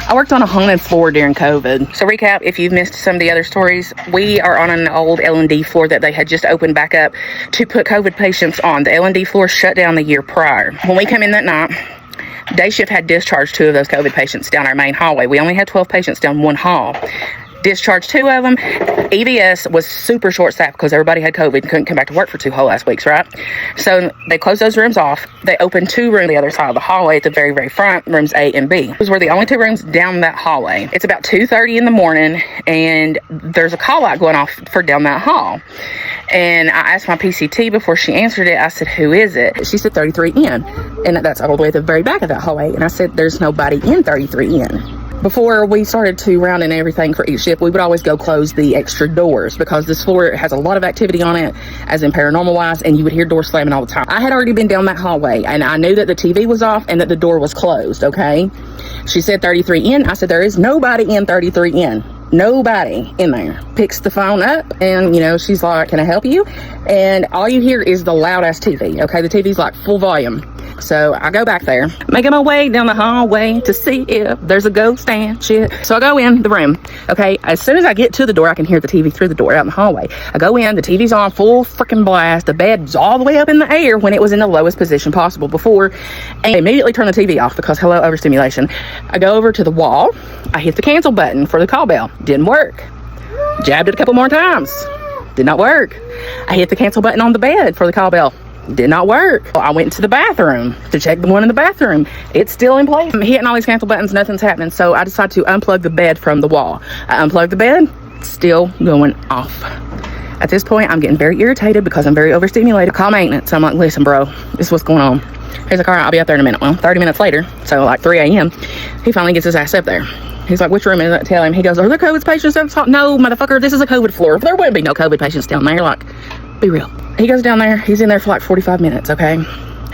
I worked on a haunted floor during COVID. So recap, if you've missed some of the other stories, we are on an old L&D floor that they had just opened back up to put COVID patients on. The L&D floor shut down the year prior. When we came in that night, day shift had discharged 2 of those COVID patients down our main hallway. We only had 12 patients down one hall. Discharged 2 of them. EVS was super short-staffed because everybody had COVID and couldn't come back to work for 2 whole ass weeks, right? So they closed those rooms off. They opened 2 rooms on the other side of the hallway at the very, very front, rooms A and B. Those were the only 2 rooms down that hallway. It's about 2:30 in the morning, and there's a call out going off for down that hall. And I asked my PCT before she answered it. I said, who is it? She said 33 in. And that's all the way at the very back of that hallway. And I said, there's nobody in 33 in. Before we started to round in everything for each shift, we would always go close the extra doors because this floor has a lot of activity on it, as in paranormal wise, and you would hear doors slamming all the time. I had already been down that hallway and I knew that the TV was off and that the door was closed, okay? She said 33 in. I said, there is nobody in 33 in. Nobody in there. Picks the phone up and, you know, she's like, can I help you? And all you hear is the loud ass TV, okay? The TV's like full volume. So I go back there, making my way down the hallway to see if there's a ghost and shit. So I go in the room, okay? As soon as I get to the door, I can hear the TV through the door out in the hallway. I go in, the TV's on full freaking blast. The bed's all the way up in the air when it was in the lowest position possible before. And I immediately turn the TV off because hello, overstimulation. I go over to the wall. I hit the cancel button for the call bell. Didn't work. Jabbed it a couple more times. Did not work. I hit the cancel button on the bed for the call bell. Did not work. I went into the bathroom to check the one in the bathroom. It's still in place. I'm hitting all these cancel buttons, nothing's happening. So I decided to unplug the bed from the wall. I unplugged the bed, still going off. At this point, I'm getting very irritated because I'm very overstimulated. Call maintenance. I'm like, listen, bro, this is what's going on. He's like, all right, I'll be up there in a minute. Well, 30 minutes later, so like 3 a.m., he finally gets his ass up there. He's like, which room is it? Tell him. He goes, are there COVID patients up top? No, motherfucker, this is a COVID floor. There wouldn't be no COVID patients down there. Like, be real. He goes down there. He's in there for like 45 minutes, okay?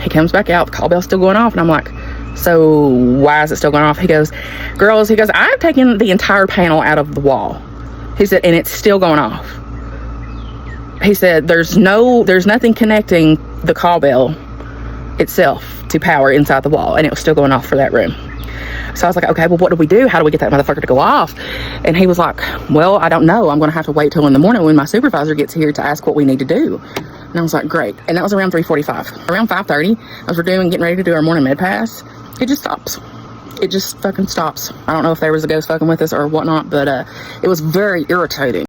He comes back out. The call bell's still going off. And I'm like, so why is it still going off? He goes, girls, he goes, I've taken the entire panel out of the wall. He said, and it's still going off. He said, there's nothing connecting the call bell itself to power inside the wall. And it was still going off for that room. So I was like, okay, well, what do we do? How do we get that motherfucker to go off? And he was like, well, I don't know. I'm going to have to wait till in the morning when my supervisor gets here to ask what we need to do. And I was like, great. And that was around 3:45. Around 5:30, as we're getting ready to do our morning med pass, it just stops. It just fucking stops. I don't know if there was a ghost fucking with us or whatnot, but it was very irritating.